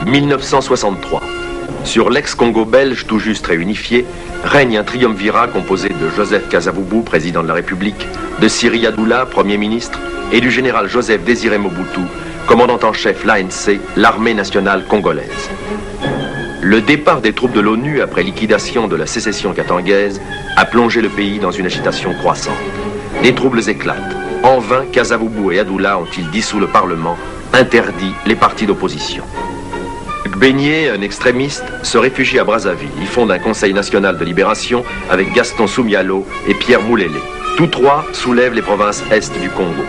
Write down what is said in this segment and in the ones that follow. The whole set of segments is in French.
1963. Sur l'ex-Congo belge tout juste réunifié, règne un triumvirat composé de Joseph Kasavubu, président de la République, de Siri Adoula, Premier ministre, et du général Joseph Désiré Mobutu, commandant en chef l'ANC, l'armée nationale congolaise. Le départ des troupes de l'ONU après liquidation de la sécession katangaise a plongé le pays dans une agitation croissante. Les troubles éclatent. En vain, Kasavubu et Adoula ont-ils dissous le Parlement, interdit les partis d'opposition. Beignet, un extrémiste, se réfugie à Brazzaville. Il fonde un conseil national de libération avec Gaston Soumialo et Pierre Moulélé. Tous trois soulèvent les provinces est du Congo.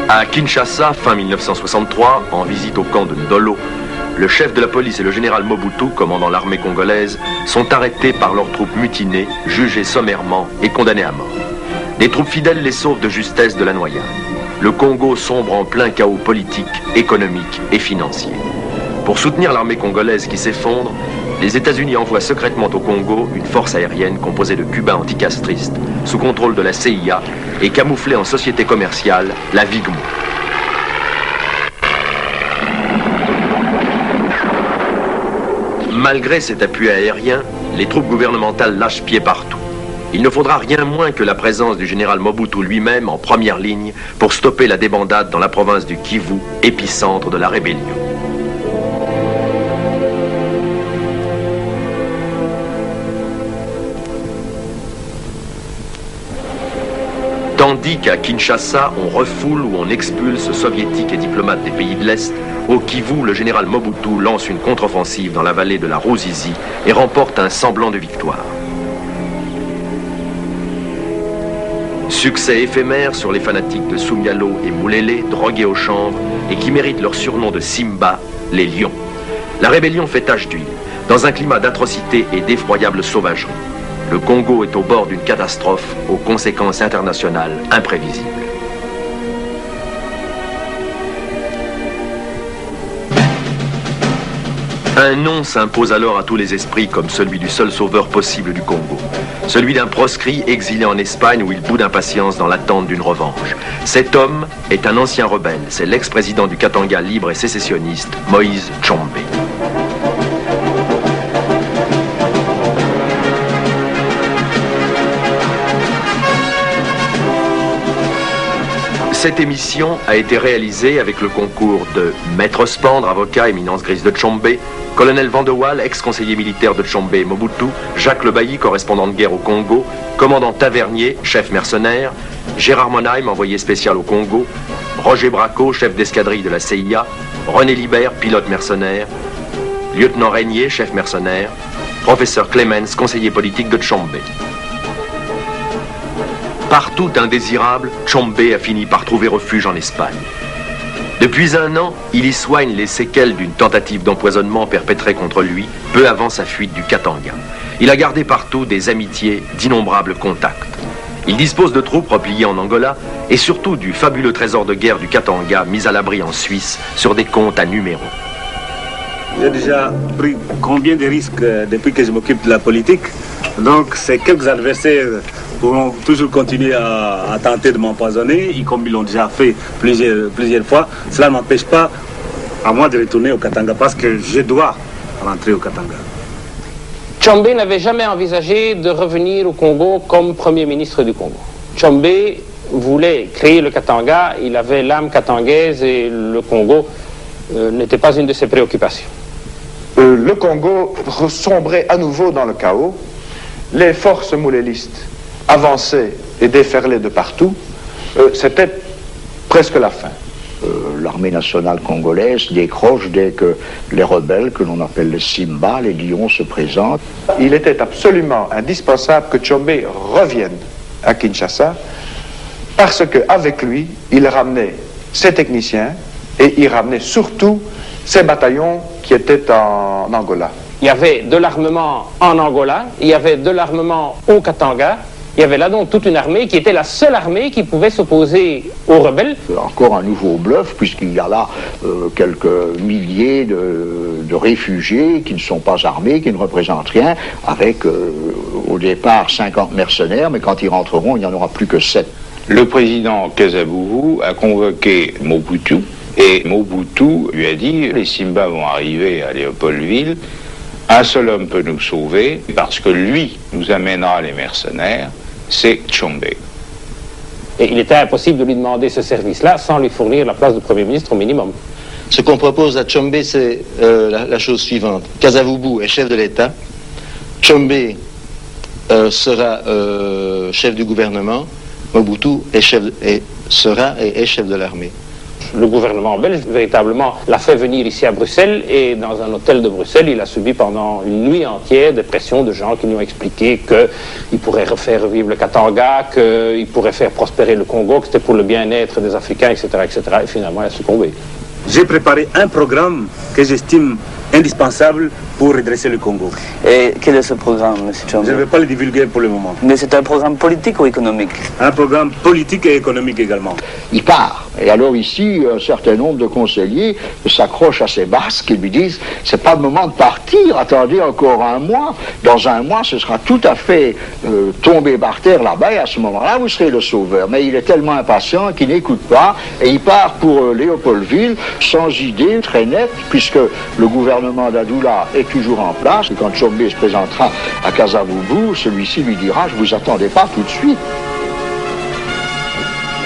À Kinshasa, fin 1963, en visite au camp de Ndolo, le chef de la police et le général Mobutu, commandant l'armée congolaise, sont arrêtés par leurs troupes mutinées, jugés sommairement et condamnés à mort. Des troupes fidèles les sauvent de justesse de la noyade. Le Congo sombre en plein chaos politique, économique et financier. Pour soutenir l'armée congolaise qui s'effondre, les États-Unis envoient secrètement au Congo une force aérienne composée de Cubains anticastristes, sous contrôle de la CIA et camouflée en société commerciale, la Vigmo. Malgré cet appui aérien, les troupes gouvernementales lâchent pied partout. Il ne faudra rien moins que la présence du général Mobutu lui-même en première ligne pour stopper la débandade dans la province du Kivu, épicentre de la rébellion. Tandis qu'à Kinshasa, on refoule ou on expulse soviétiques et diplomates des pays de l'Est, au Kivu, le général Mobutu lance une contre-offensive dans la vallée de la Ruzizi et remporte un semblant de victoire. Succès éphémère sur les fanatiques de Soumialo et Moulélé, drogués au chanvre et qui méritent leur surnom de Simba, les lions. La rébellion fait tache d'huile, dans un climat d'atrocité et d'effroyable sauvagerie. Le Congo est au bord d'une catastrophe aux conséquences internationales imprévisibles. Un nom s'impose alors à tous les esprits comme celui du seul sauveur possible du Congo. Celui d'un proscrit exilé en Espagne où il bout d'impatience dans l'attente d'une revanche. Cet homme est un ancien rebelle, c'est l'ex-président du Katanga libre et sécessionniste, Moïse Tshombe. Cette émission a été réalisée avec le concours de Maître Spandre, avocat, éminence grise de Tshombe, Colonel Van de Waal, ex-conseiller militaire de Tshombe et Mobutu, Jacques Le Bailly, correspondant de guerre au Congo, commandant Tavernier, chef mercenaire, Gérard Monheim, envoyé spécial au Congo, Roger Braco, chef d'escadrille de la CIA, René Libert, pilote mercenaire, lieutenant Régnier, chef mercenaire, professeur Clemens, conseiller politique de Tshombe. Partout indésirable, Tshombe a fini par trouver refuge en Espagne. Depuis un an, il y soigne les séquelles d'une tentative d'empoisonnement perpétrée contre lui, peu avant sa fuite du Katanga. Il a gardé partout des amitiés, d'innombrables contacts. Il dispose de troupes repliées en Angola et surtout du fabuleux trésor de guerre du Katanga mis à l'abri en Suisse sur des comptes à numéros. J'ai déjà pris combien de risques depuis que je m'occupe de la politique. Donc, c'est quelques adversaires pourront toujours continuer à tenter de m'empoisonner, comme ils l'ont déjà fait plusieurs fois. Cela ne m'empêche pas, à moi, de retourner au Katanga parce que je dois rentrer au Katanga. Tshombe n'avait jamais envisagé de revenir au Congo comme Premier ministre du Congo. Tshombe voulait créer le Katanga, il avait l'âme katangaise et le Congo n'était pas une de ses préoccupations. Le Congo sombrait à nouveau dans le chaos. Les forces moulélistes avançaient et déferlaient de partout. C'était presque la fin. L'armée nationale congolaise décroche dès que les rebelles, que l'on appelle les Simba, les lions, se présentent. Il était absolument indispensable que Tshombe revienne à Kinshasa parce qu'avec lui, il ramenait ses techniciens et il ramenait surtout ses bataillons qui étaient en Angola. Il y avait de l'armement en Angola, il y avait de l'armement au Katanga, il y avait là donc toute une armée qui était la seule armée qui pouvait s'opposer aux rebelles. Encore un nouveau bluff, puisqu'il y a là quelques milliers de réfugiés qui ne sont pas armés, qui ne représentent rien, avec au départ 50 mercenaires, mais quand ils rentreront, il n'y en aura plus que 7. Le président Kasavubu a convoqué Mobutu Et Mobutu lui a dit, les Simba vont arriver à Léopoldville, un seul homme peut nous sauver, parce que lui nous amènera les mercenaires, c'est Tshombe. Et il était impossible de lui demander ce service-là sans lui fournir la place de Premier ministre au minimum. Ce qu'on propose à Tshombe, c'est la chose suivante. Kasavubu est chef de l'État, Tshombe sera chef du gouvernement, Mobutu est chef de l'armée. Le gouvernement belge, véritablement, l'a fait venir ici à Bruxelles et dans un hôtel de Bruxelles, il a subi pendant une nuit entière des pressions de gens qui lui ont expliqué qu'il pourrait refaire revivre le Katanga, qu'il pourrait faire prospérer le Congo, que c'était pour le bien-être des Africains, etc., etc. Et finalement, il a succombé. J'ai préparé un programme que j'estime indispensable pour redresser le Congo. Et quel est ce programme, M. Tshombe? Je ne vais pas le divulguer pour le moment. Mais c'est un programme politique ou économique? Un programme politique et économique également. Il part. Et alors ici, un certain nombre de conseillers s'accrochent à ces basques et lui disent « c'est pas le moment de partir, attendez encore un mois. Dans un mois, ce sera tout à fait tombé par terre là-bas et à ce moment-là, vous serez le sauveur. » Mais il est tellement impatient qu'il n'écoute pas et il part pour Léopoldville sans idée très nette puisque le gouvernement d'Adoula est toujours en place. Et quand Tshombe se présentera à Kasavubu, celui-ci lui dira « je vous attendais pas tout de suite ».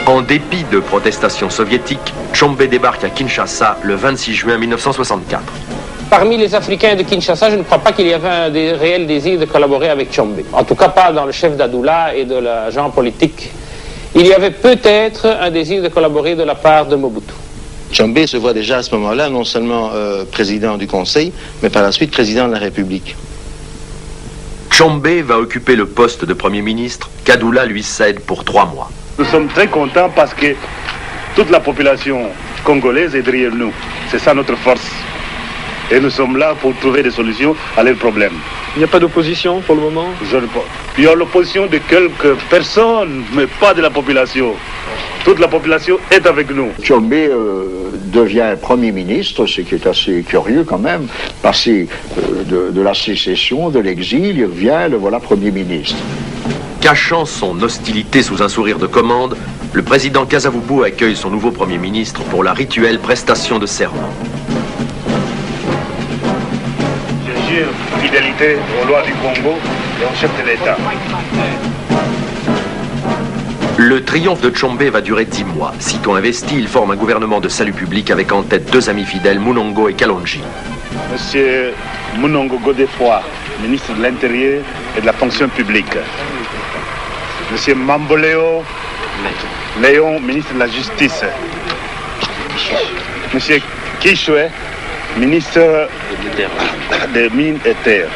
En dépit de protestations soviétiques, Tshombe débarque à Kinshasa le 26 juin 1964. Parmi les Africains de Kinshasa, je ne crois pas qu'il y avait un réel désir de collaborer avec Tshombe. En tout cas pas dans le chef d'Adoula et de l'agent politique. Il y avait peut-être un désir de collaborer de la part de Mobutu. Tshombe se voit déjà à ce moment-là non seulement président du Conseil, mais par la suite président de la République. Tshombe va occuper le poste de Premier ministre qu'Adoula lui cède pour 3 mois. Nous sommes très contents parce que toute la population congolaise est derrière nous. C'est ça notre force. Et nous sommes là pour trouver des solutions à leurs problèmes. Il n'y a pas d'opposition pour le moment? Il y a l'opposition de quelques personnes, mais pas de la population. Toute la population est avec nous. Tshombe devient Premier ministre, ce qui est assez curieux quand même. Passé de la sécession, de l'exil, il revient, le voilà Premier ministre. Cachant son hostilité sous un sourire de commande, le président Kasavubu accueille son nouveau Premier ministre pour la rituelle prestation de serment. Je jure fidélité aux lois du Congo et au chef de l'État. Le triomphe de Tshombe va durer 10 mois. Sitôt investi, il forme un gouvernement de salut public avec en tête 2 amis fidèles, Munongo et Kalonji. Monsieur Munongo Godefroy, ministre de l'Intérieur et de la fonction publique. Monsieur Mamboleo Léon, ministre de la Justice. Monsieur Kishwe, ministre des Mines et Terres.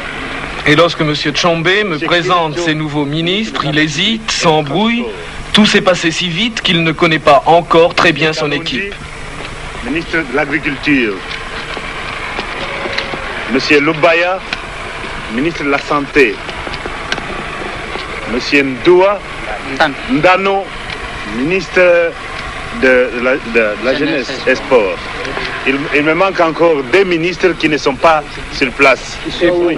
Et lorsque M. Tshombe me présente ses nouveaux ministres, il hésite, s'embrouille. Tout s'est passé si vite qu'il ne connaît pas encore très bien son équipe. Ministre de l'Agriculture. Monsieur Lubaya, ministre de la Santé. Monsieur Ndoua Ndano, ministre de la Jeunesse et Sport. Il me manque encore 2 ministres qui ne sont pas sur place. Oui.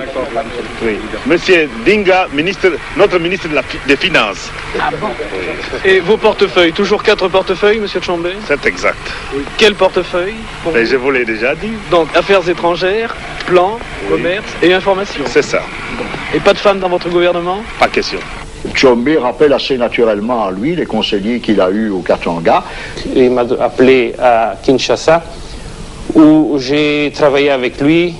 Monsieur Dinga, notre ministre des Finances. Ah bon? Et vos portefeuilles, toujours 4 portefeuilles, M. Tshombe? C'est exact. Quel portefeuille? Mais je vous l'ai déjà dit. Donc, affaires étrangères, plan, commerce et information. C'est ça. Et pas de femmes dans votre gouvernement? Pas question. Tshombe rappelle assez naturellement à lui les conseillers qu'il a eus au Katanga. Il m'a appelé à Kinshasa, où j'ai travaillé avec lui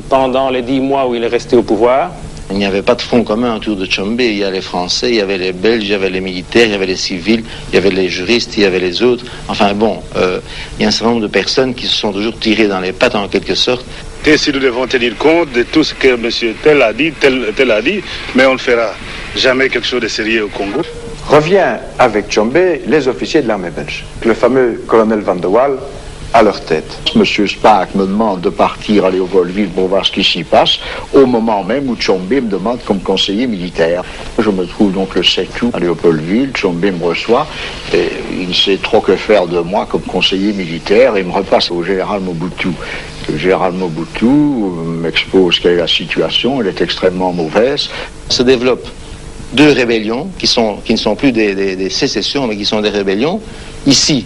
pendant les 10 mois où il est resté au pouvoir. Il n'y avait pas de front commun autour de Tshombe. Il y a les Français, il y avait les Belges, il y avait les militaires, il y avait les civils, il y avait les juristes, il y avait les autres. Enfin bon, il y a un certain nombre de personnes qui se sont toujours tirées dans les pattes en quelque sorte. Et si nous devons tenir compte de tout ce que M. Tel a dit, tel a dit, mais on ne fera jamais quelque chose de sérieux au Congo. Revient avec Tshombe les officiers de l'armée belge. Le fameux colonel Van de Waal à leur tête. Monsieur Spaak me demande de partir à Léopoldville pour voir ce qui s'y passe, au moment même où Tshombe me demande comme conseiller militaire. Je me trouve donc le 7 août à Léopoldville, Tshombe me reçoit, et il ne sait trop que faire de moi comme conseiller militaire, et me repasse au général Mobutu. Le général Mobutu m'expose quelle est la situation, elle est extrêmement mauvaise. Se développent 2 rébellions qui ne sont plus des sécessions, mais qui sont des rébellions, ici,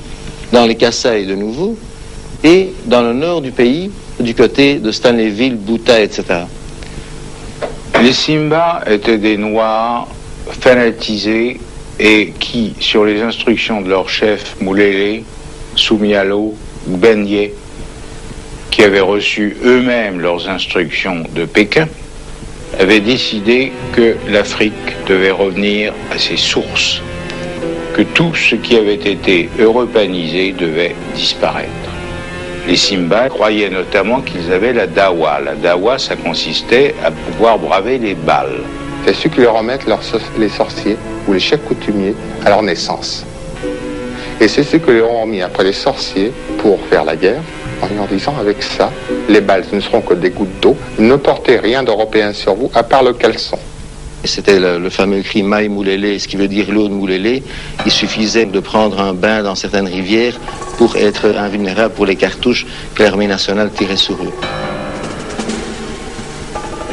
dans les Kasaï de nouveau, et dans le nord du pays, du côté de Stanleyville, Bouta, etc. Les Simba étaient des Noirs fanatisés et qui, sur les instructions de leur chef Moulélé, Soumialo, Benye, qui avaient reçu eux-mêmes leurs instructions de Pékin, avaient décidé que l'Afrique devait revenir à ses sources, que tout ce qui avait été européanisé devait disparaître. Les Simba croyaient notamment qu'ils avaient la dawa. La dawa, ça consistait à pouvoir braver les balles. C'est ceux qui leur remettent les sorciers ou les chefs coutumiers à leur naissance. Et c'est ceux qui leur ont mis après les sorciers pour faire la guerre, en leur disant avec ça, les balles ne seront que des gouttes d'eau, ne portez rien d'européen sur vous à part le caleçon. C'était le fameux cri Maï Moulélé, ce qui veut dire l'eau de Moulélé. Il suffisait de prendre un bain dans certaines rivières pour être invulnérable pour les cartouches que l'armée nationale tirait sur eux.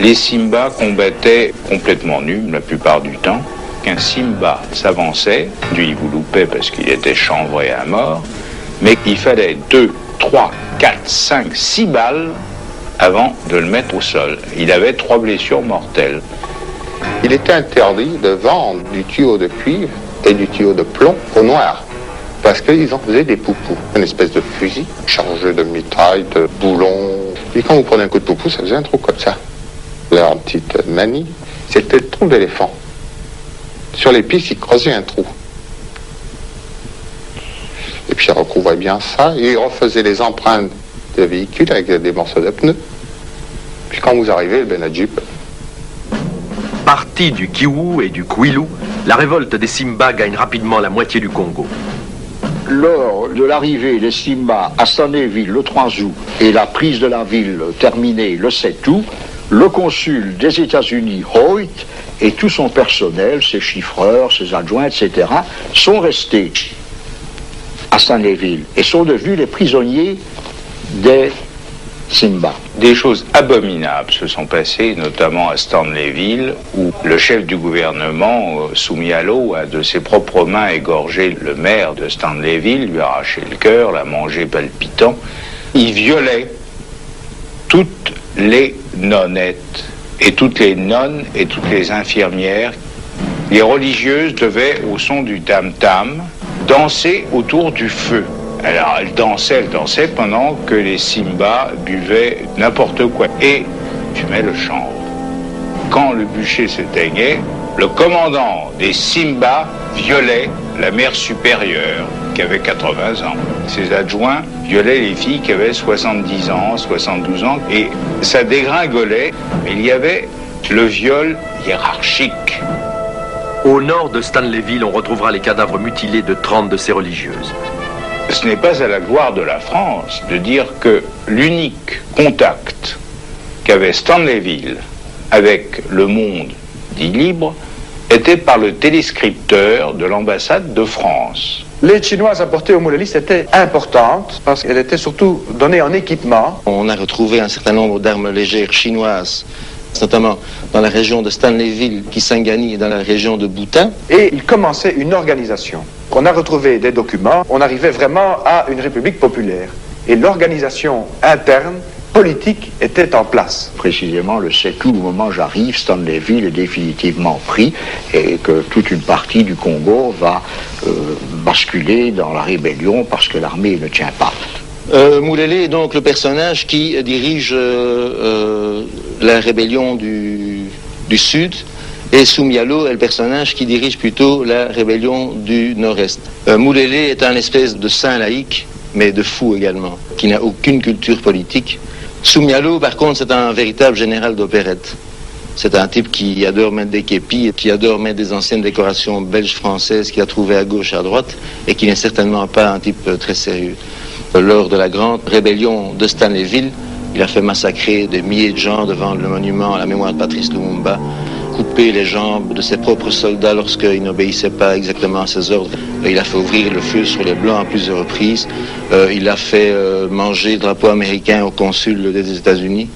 Les Simba combattaient complètement nus la plupart du temps. Qu'un Simba s'avançait, lui il vous loupait parce qu'il était chanvré à mort, mais il fallait 2, 3, 4, 5, 6 balles avant de le mettre au sol. Il avait 3 blessures mortelles. Il était interdit de vendre du tuyau de cuivre et du tuyau de plomb aux Noirs, parce qu'ils en faisaient des poupous, une espèce de fusil chargé de mitraille, de boulons. Et quand vous prenez un coup de poupou, ça faisait un trou comme ça. Leur petite manie, c'était le trou d'éléphant. Sur les pistes, ils creusaient un trou. Et puis ils recouvraient bien ça, et ils refaisaient les empreintes de véhicules avec des morceaux de pneus. Puis quand vous arrivez, le Benadjup. Parti du Kiwu et du Kwilu, la révolte des Simba gagne rapidement la moitié du Congo. Lors de l'arrivée des Simba à Stanleyville le 3 août et la prise de la ville terminée le 7 août, le consul des États-Unis, Hoyt, et tout son personnel, ses chiffreurs, ses adjoints, etc., sont restés à Stanleyville et sont devenus les prisonniers des Simba. Des choses abominables se sont passées, notamment à Stanleyville, où le chef du gouvernement, Soumialo, a de ses propres mains égorgé le maire de Stanleyville, lui a arraché le cœur, l'a mangé palpitant. Il violait toutes les nonnettes, et toutes les nonnes et toutes les infirmières. Les religieuses devaient, au son du tam-tam, danser autour du feu. Alors elle dansait pendant que les Simba buvaient n'importe quoi et fumaient le chanvre. Quand le bûcher s'éteignait, le commandant des Simba violait la mère supérieure qui avait 80 ans. Ses adjoints violaient les filles qui avaient 70 ans, 72 ans et ça dégringolait. Mais il y avait le viol hiérarchique. Au nord de Stanleyville, on retrouvera les cadavres mutilés de 30 de ces religieuses. Ce n'est pas à la gloire de la France de dire que l'unique contact qu'avait Stanleyville avec le monde dit libre était par le téléscripteur de l'ambassade de France. L'aide chinoise apportée aux Mouléliste était importante parce qu'elle était surtout donnée en équipement. On a retrouvé un certain nombre d'armes légères chinoises, notamment dans la région de Stanleyville, Kisangani et dans la région de Bouta. Et il commençait une organisation. On a retrouvé des documents, on arrivait vraiment à une république populaire. Et l'organisation interne, politique, était en place. Précisément le 7 août, au moment où j'arrive, Stanleyville est définitivement pris et que toute une partie du Congo va basculer dans la rébellion parce que l'armée ne tient pas. Moulélé est donc le personnage qui dirige la rébellion du Sud, et Soumialo est le personnage qui dirige plutôt la rébellion du Nord-Est. Moulélé est un espèce de saint laïque, mais de fou également, qui n'a aucune culture politique. Soumialo, par contre, c'est un véritable général d'opérette. C'est un type qui adore mettre des képis, qui adore mettre des anciennes décorations belges-françaises qu'il a trouvées à gauche et à droite, et qui n'est certainement pas un type très sérieux. Lors de la grande rébellion de Stanleyville, il a fait massacrer des milliers de gens devant le monument à la mémoire de Patrice Lumumba, couper les jambes de ses propres soldats lorsqu'ils n'obéissaient pas exactement à ses ordres. Il a fait ouvrir le feu sur les Blancs à plusieurs reprises. Il a fait manger le drapeau américain au consul des États-Unis.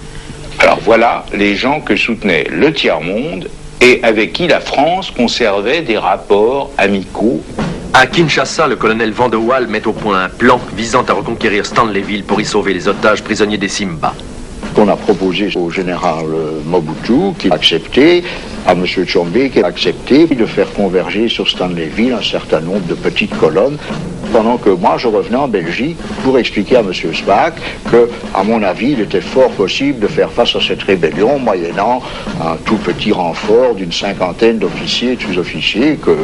Alors voilà les gens que soutenait le tiers-monde et avec qui la France conservait des rapports amicaux. À Kinshasa, le colonel Van de Waal met au point un plan visant à reconquérir Stanleyville pour y sauver les otages prisonniers des Simba. Qu'on a proposé au général Mobutu, qui a accepté, à M. Tshombe, qui a accepté de faire converger sur Stanleyville un certain nombre de petites colonnes, pendant que moi je revenais en Belgique pour expliquer à M. Spaak que, à mon avis, il était fort possible de faire face à cette rébellion moyennant un tout petit renfort d'une cinquantaine d'officiers et de sous-officiers que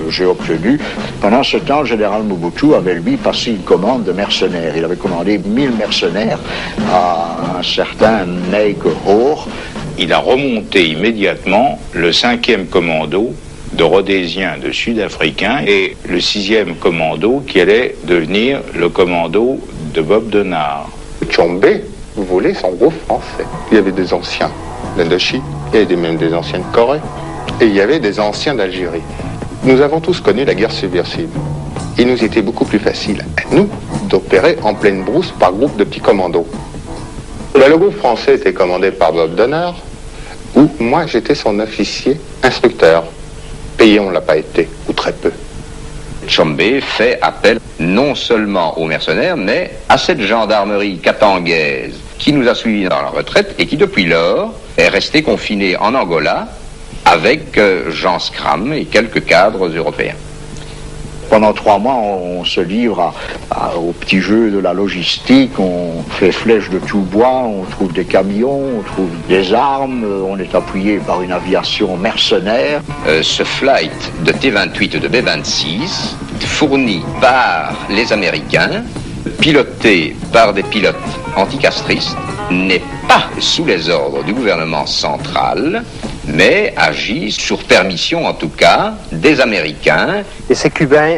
j'ai obtenu. Pendant ce temps, le général Mobutu avait lui passé une commande de mercenaires. Il avait commandé 1000 mercenaires à un certain Neige Hoor. Il a remonté immédiatement le 5e commando de Rhodésiens, de Sud-Africains, et le 6e commando qui allait devenir le commando de Bob Denard. Tshombe voulait son groupe français. Il y avait des anciens d'Indochine, il y avait même des anciens de Corée, et il y avait des anciens d'Algérie. Nous avons tous connu la guerre subversive. Il nous était beaucoup plus facile, à nous, d'opérer en pleine brousse par groupe de petits commandos. Le groupe français était commandé par Bob Denard, où moi j'étais son officier instructeur. Payé, on ne l'a pas été, ou très peu. Tshombe fait appel non seulement aux mercenaires, mais à cette gendarmerie katangaise qui nous a suivis dans la retraite et qui, depuis lors, est restée confinée en Angola avec Jean Scram et quelques cadres européens. Pendant 3 mois, on se livre au petit jeu de la logistique, on fait flèche de tout bois, on trouve des camions, on trouve des armes, on est appuyé par une aviation mercenaire. Ce flight de T-28 et de B-26, fourni par les Américains, piloté par des pilotes anticastristes, n'est pas sous les ordres du gouvernement central, mais agit sur permission, en tout cas, des Américains. Et ces Cubains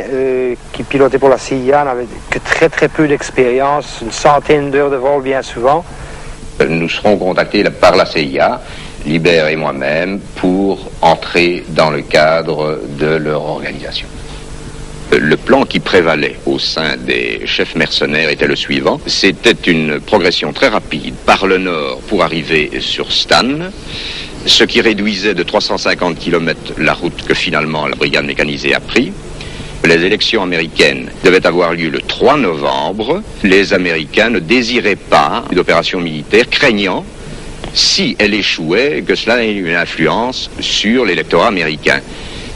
qui pilotaient pour la CIA n'avaient que très peu d'expérience, une centaine d'heures de vol bien souvent. Nous serons contactés par la CIA, Libert et moi-même, pour entrer dans le cadre de leur organisation. Le plan qui prévalait au sein des chefs mercenaires était le suivant. C'était une progression très rapide par le nord pour arriver sur Stan, ce qui réduisait de 350 km la route que finalement la brigade mécanisée a pris. Les élections américaines devaient avoir lieu le 3 novembre. Les Américains ne désiraient pas d'opération militaire, craignant, si elle échouait, que cela ait une influence sur l'électorat américain.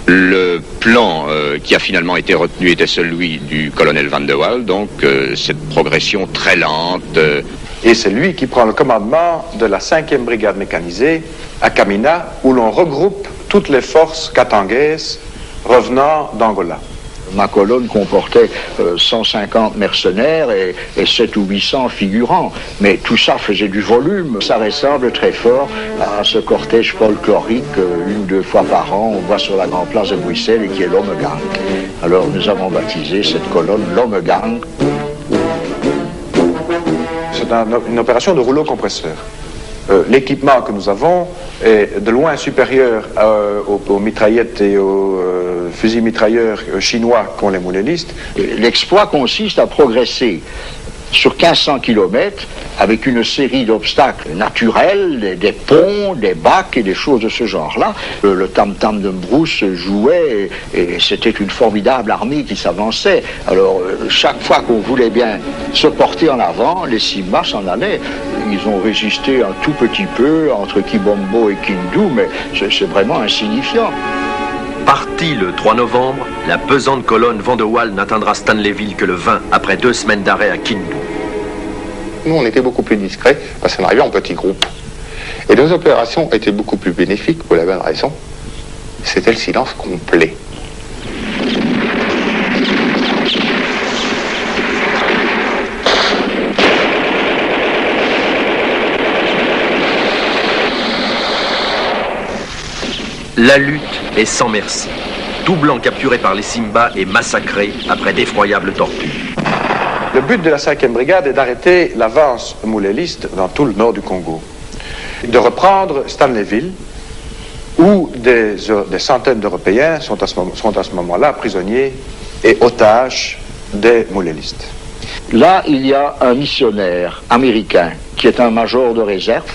Le plan qui a finalement été retenu était celui du colonel Van de Waal, donc cette progression très lente. Et c'est lui qui prend le commandement de la 5e brigade mécanisée à Kamina, où l'on regroupe toutes les forces katangaises revenant d'Angola. Ma colonne comportait 150 mercenaires et 700 ou 800 figurants. Mais tout ça faisait du volume. Ça ressemble très fort à ce cortège folklorique 1 ou 2 fois par an, on voit sur la grande place de Bruxelles et qui est l'Homme Gang. Alors nous avons baptisé cette colonne l'Homme Gang. C'est une opération de rouleau compresseur. L'équipement que nous avons est de loin supérieur aux mitraillettes et aux fusils mitrailleurs chinois qu'ont les moulélistes. L'exploit consiste à progresser sur 1500 km avec une série d'obstacles naturels, des ponts, des bacs et des choses de ce genre-là. Le tam-tam de Mbrousse jouait et c'était une formidable armée qui s'avançait. Alors chaque fois qu'on voulait bien se porter en avant, les Simba s'en allaient. Ils ont résisté un tout petit peu entre Kibombo et Kindu, mais c'est vraiment insignifiant. Parti le 3 novembre, la pesante colonne Van de Waal n'atteindra Stanleyville que le 20, après 2 semaines d'arrêt à Kindu. Nous, on était beaucoup plus discrets parce qu'on arrivait en petits groupes. Et nos opérations étaient beaucoup plus bénéfiques pour la bonne raison. C'était le silence complet. La lutte est sans merci. Tout blanc capturé par les Simba est massacré après d'effroyables tortures. Le but de la 5e brigade est d'arrêter l'avance mouléliste dans tout le nord du Congo. De reprendre Stanleyville, où des centaines d'Européens sont à ce moment-là prisonniers et otages des moulélistes. Là, il y a un missionnaire américain qui est un major de réserve.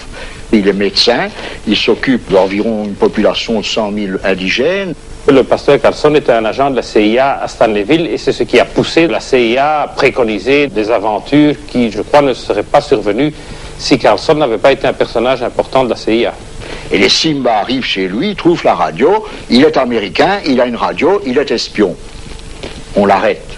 Il est médecin, il s'occupe d'environ une population de 100 000 indigènes. Le pasteur Carlson était un agent de la CIA à Stanleyville et c'est ce qui a poussé la CIA à préconiser des aventures qui, je crois, ne seraient pas survenues si Carlson n'avait pas été un personnage important de la CIA. Et les Simba arrivent chez lui, trouvent la radio, il est américain, il a une radio, il est espion. On l'arrête.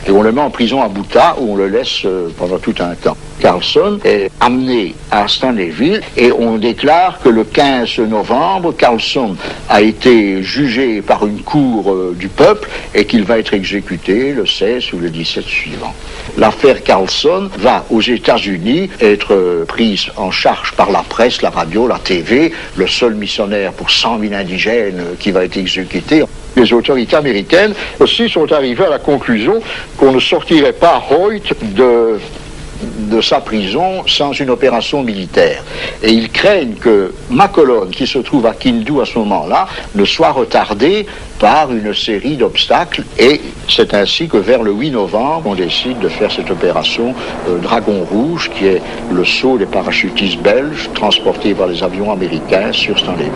Et on le met en prison à Buta où on le laisse pendant tout un temps. Carlson est amené à Stanleyville et on déclare que le 15 novembre, Carlson a été jugé par une cour du peuple et qu'il va être exécuté le 16 ou le 17 suivant. L'affaire Carlson va aux États-Unis être prise en charge par la presse, la radio, la TV, le seul missionnaire pour 100 000 indigènes qui va être exécuté. Les autorités américaines aussi sont arrivées à la conclusion qu'on ne sortirait pas Hoyt de sa prison sans une opération militaire. Et ils craignent que ma colonne, qui se trouve à Kindu à ce moment-là, ne soit retardée par une série d'obstacles. Et c'est ainsi que vers le 8 novembre, on décide de faire cette opération Dragon Rouge, qui est le saut des parachutistes belges transportés par les avions américains sur Stanleyville.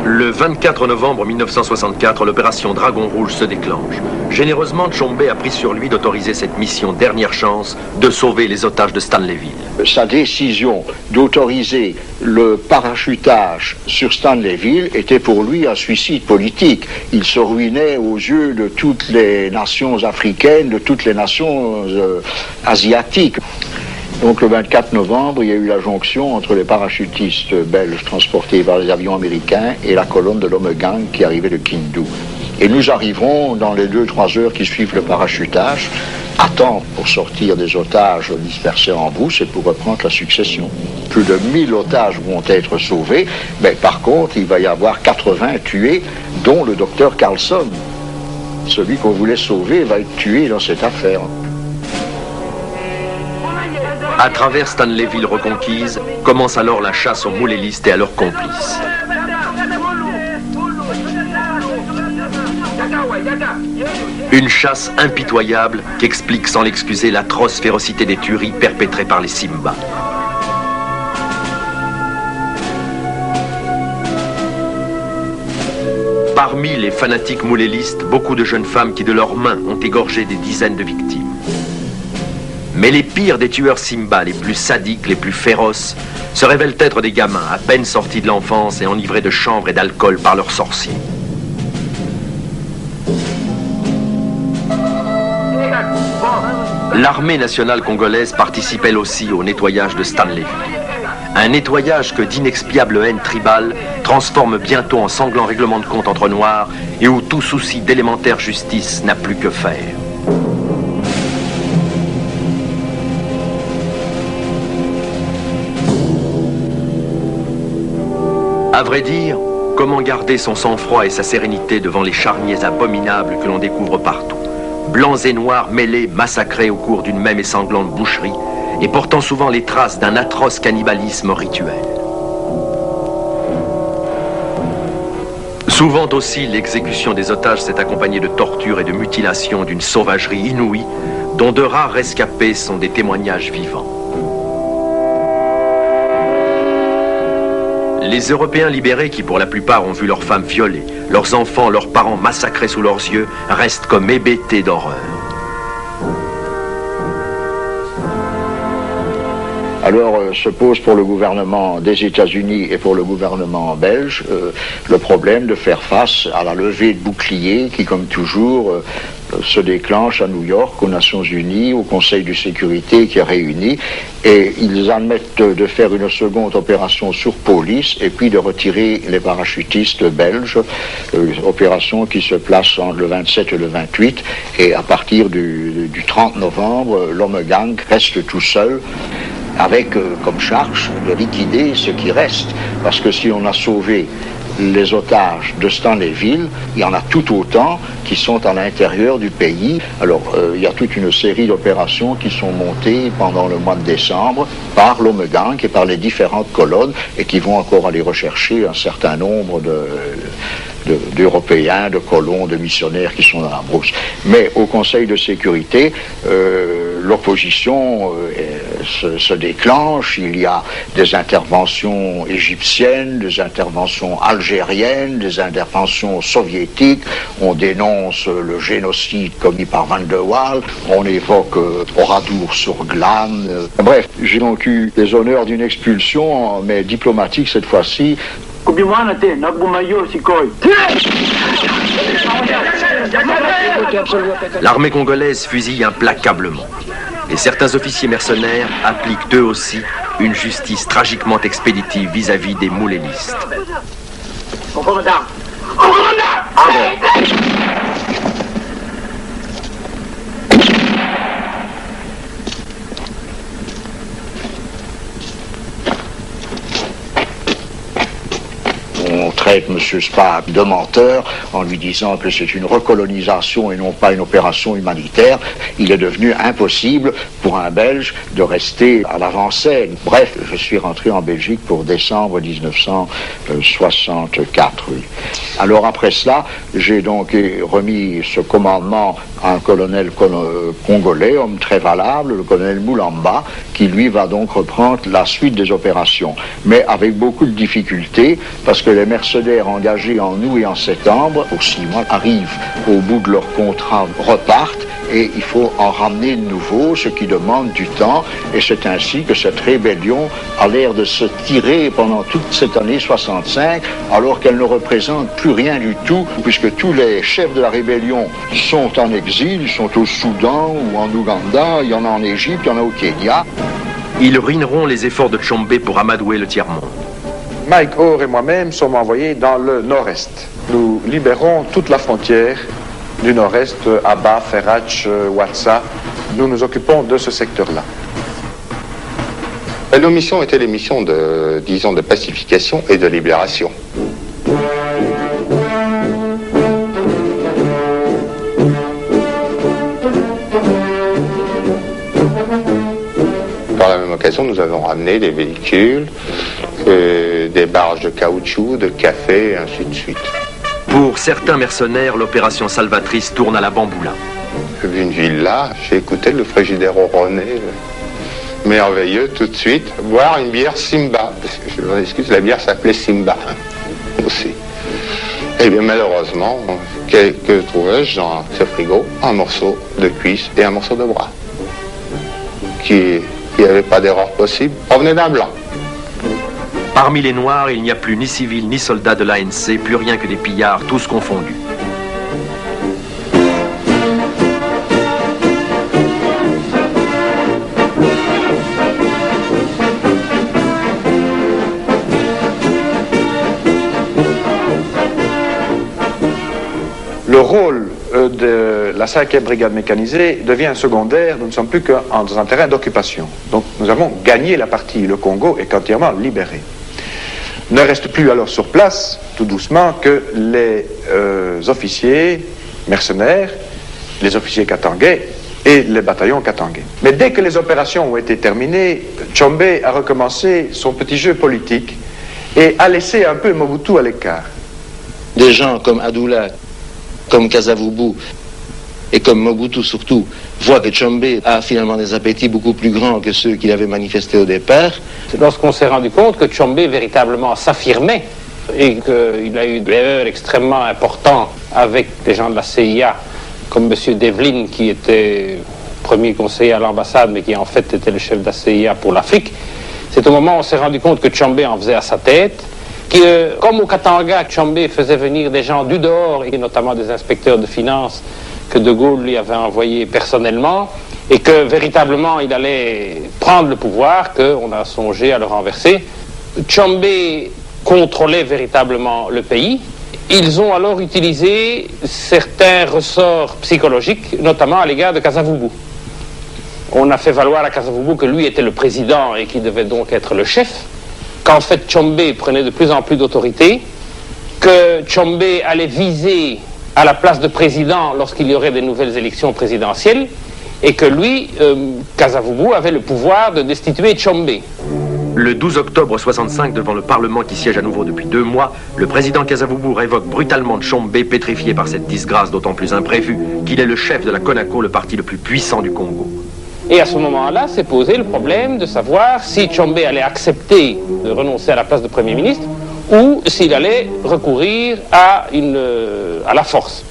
Le 24 novembre 1964, l'opération Dragon Rouge se déclenche. Généreusement, Tshombe a pris sur lui d'autoriser cette mission dernière chance de sauver les otages de Stanleyville. Sa décision d'autoriser le parachutage sur Stanleyville était pour lui un suicide politique. Il se ruinait aux yeux de toutes les nations africaines, de toutes les nations asiatiques. Donc le 24 novembre, il y a eu la jonction entre les parachutistes belges transportés par les avions américains et la colonne de l'Omegang qui arrivait de Kindu. Et nous arriverons dans les 2-3 heures qui suivent le parachutage à temps pour sortir des otages dispersés en brousse et pour reprendre la succession. Plus de 1000 otages vont être sauvés, mais par contre, il va y avoir 80 tués, dont le docteur Carlson. Celui qu'on voulait sauver va être tué dans cette affaire. À travers Stanleyville reconquise, commence alors la chasse aux moulélistes et à leurs complices. Une chasse impitoyable qu'explique sans l'excuser l'atroce férocité des tueries perpétrées par les Simba. Parmi les fanatiques moulélistes, beaucoup de jeunes femmes qui de leurs mains ont égorgé des dizaines de victimes. Mais les pires des tueurs Simba, les plus sadiques, les plus féroces, se révèlent être des gamins à peine sortis de l'enfance et enivrés de chanvre et d'alcool par leurs sorciers. L'armée nationale congolaise participe elle aussi au nettoyage de Stanleyville. Un nettoyage que d'inexpiables haines tribales transforme bientôt en sanglant règlement de compte entre noirs et où tout souci d'élémentaire justice n'a plus que faire. À vrai dire, comment garder son sang-froid et sa sérénité devant les charniers abominables que l'on découvre partout? Blancs et noirs mêlés, massacrés au cours d'une même et sanglante boucherie, et portant souvent les traces d'un atroce cannibalisme rituel. Souvent aussi, l'exécution des otages s'est accompagnée de tortures et de mutilations d'une sauvagerie inouïe, dont de rares rescapés sont des témoignages vivants. Les Européens libérés, qui pour la plupart ont vu leurs femmes violées, leurs enfants, leurs parents massacrés sous leurs yeux, restent comme hébétés d'horreur. Alors se pose pour le gouvernement des États-Unis et pour le gouvernement belge le problème de faire face à la levée de boucliers qui, comme toujours, se déclenche à New York, aux Nations Unies, au Conseil de sécurité qui est réuni, et ils admettent de faire une seconde opération sur police et puis de retirer les parachutistes belges, opération qui se place entre le 27 et le 28, et à partir du 30 novembre, l'Omegang reste tout seul, avec comme charge de liquider ce qui reste, parce que si on a sauvé les otages de Stanleyville, il y en a tout autant qui sont à l'intérieur du pays. Alors, il y a toute une série d'opérations qui sont montées pendant le mois de décembre par l'Omegang et par les différentes colonnes et qui vont encore aller rechercher un certain nombre d'Européens, de colons, de missionnaires qui sont dans la brousse. Mais au Conseil de sécurité, l'opposition se déclenche. Il y a des interventions égyptiennes, des interventions algériennes, des interventions soviétiques. On dénonce le génocide commis par Van der Waal. On évoque Oradour-sur-Glane. Bref, j'ai donc eu les honneurs d'une expulsion, mais diplomatique cette fois-ci. L'armée congolaise fusille implacablement. Et certains officiers mercenaires appliquent eux aussi une justice tragiquement expéditive vis-à-vis des moulélistes. On traite M. Spaak de menteur en lui disant que c'est une recolonisation et non pas une opération humanitaire. Il est devenu impossible pour un Belge de rester à l'avant-scène. Bref, je suis rentré en Belgique pour décembre 1964. Oui. Alors après cela, j'ai donc remis ce commandement à un colonel congolais, homme très valable, le colonel Moulamba, qui lui va donc reprendre la suite des opérations. Mais avec beaucoup de difficultés, parce que les mercenaires engagés en août et en septembre, pour 6 mois, arrivent au bout de leur contrat, repartent, et il faut en ramener de nouveau, ce qui demande du temps, et c'est ainsi que cette rébellion a l'air de se tirer pendant toute cette année 65, alors qu'elle ne représente plus rien du tout, puisque tous les chefs de la rébellion sont en exil, ils sont au Soudan ou en Ouganda, il y en a en Égypte, il y en a au Kenya. Ils ruineront les efforts de Tshombe pour amadouer le tiers-monde. Mike Orr et moi-même sommes envoyés dans le nord-est. Nous libérons toute la frontière du nord-est, Aba, Ferrach, Ouatsa. Nous nous occupons de ce secteur-là. Nos missions étaient les missions de pacification et de libération. Par la même occasion, nous avons ramené des véhicules, des barges de caoutchouc, de café, et ainsi de suite. Pour certains mercenaires, l'opération salvatrice tourne à la bamboula. J'ai vu une villa, j'ai écouté le frigidaire ronronner, merveilleux tout de suite, boire une bière Simba. Je m'excuse, la bière s'appelait Simba aussi. Et bien malheureusement, que trouvais-je dans ce frigo? Un morceau de cuisse et un morceau de bras. Qui n'avait pas d'erreur possible, provenait d'un blanc. Parmi les Noirs, il n'y a plus ni civils ni soldats de l'ANC, plus rien que des pillards, tous confondus. Le rôle de la 5e brigade mécanisée devient secondaire. Nous ne sommes plus que dans un terrain d'occupation. Donc nous avons gagné la partie. Le Congo est entièrement libéré. Ne reste plus alors sur place, tout doucement, que les officiers mercenaires, les officiers katangais et les bataillons katangais. Mais dès que les opérations ont été terminées, Tshombe a recommencé son petit jeu politique et a laissé un peu Mobutu à l'écart. Des gens comme Adoula, comme Kasavubu et comme Mobutu surtout, voient que Tshombe a finalement des appétits beaucoup plus grands que ceux qu'il avait manifestés au départ. C'est lorsqu'on s'est rendu compte que Tshombe véritablement s'affirmait et qu'il a eu des erreurs extrêmement importantes avec des gens de la CIA, comme M. Devlin, qui était premier conseiller à l'ambassade, mais qui en fait était le chef de la CIA pour l'Afrique. C'est au moment où on s'est rendu compte que Tshombe en faisait à sa tête, que, comme au Katanga, Tshombe faisait venir des gens du dehors, et notamment des inspecteurs de finances que De Gaulle lui avait envoyés personnellement, et que véritablement il allait prendre le pouvoir, qu'on a songé à le renverser. Tshombe contrôlait véritablement le pays. Ils ont alors utilisé certains ressorts psychologiques, notamment à l'égard de Kasavubu. On a fait valoir à Kasavubu que lui était le président et qu'il devait donc être le chef, qu'en fait Tshombe prenait de plus en plus d'autorité, que Tshombe allait viser à la place de président lorsqu'il y aurait des nouvelles élections présidentielles, et que lui, Kasavubu, avait le pouvoir de destituer Tshombe. Le 12 octobre 65, devant le Parlement qui siège à nouveau depuis 2 mois, le président Kasavubu révoque brutalement Tshombe, pétrifié par cette disgrâce d'autant plus imprévue qu'il est le chef de la CONACO, le parti le plus puissant du Congo. Et à ce moment-là, s'est posé le problème de savoir si Tshombe allait accepter de renoncer à la place de Premier ministre ou s'il allait recourir à la force.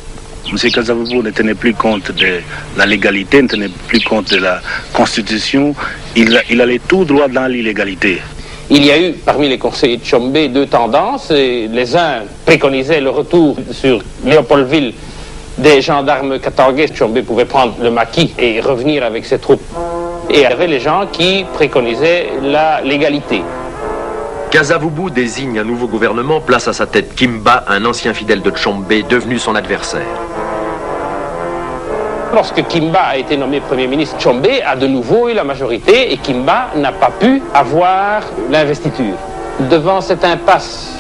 M. Kasavubu ne tenait plus compte de la légalité, ne tenait plus compte de la Constitution. Il allait tout droit dans l'illégalité. Il y a eu parmi les conseillers de Tshombe 2 tendances. Et les uns préconisaient le retour sur Léopoldville des gendarmes katangais. Tshombe pouvait prendre le maquis et revenir avec ses troupes. Et il y avait les gens qui préconisaient la légalité. Kasavubu désigne un nouveau gouvernement, place à sa tête Kimba, un ancien fidèle de Tshombe, devenu son adversaire. Lorsque Kimba a été nommé Premier ministre, Tshombe a de nouveau eu la majorité et Kimba n'a pas pu avoir l'investiture. Devant cette impasse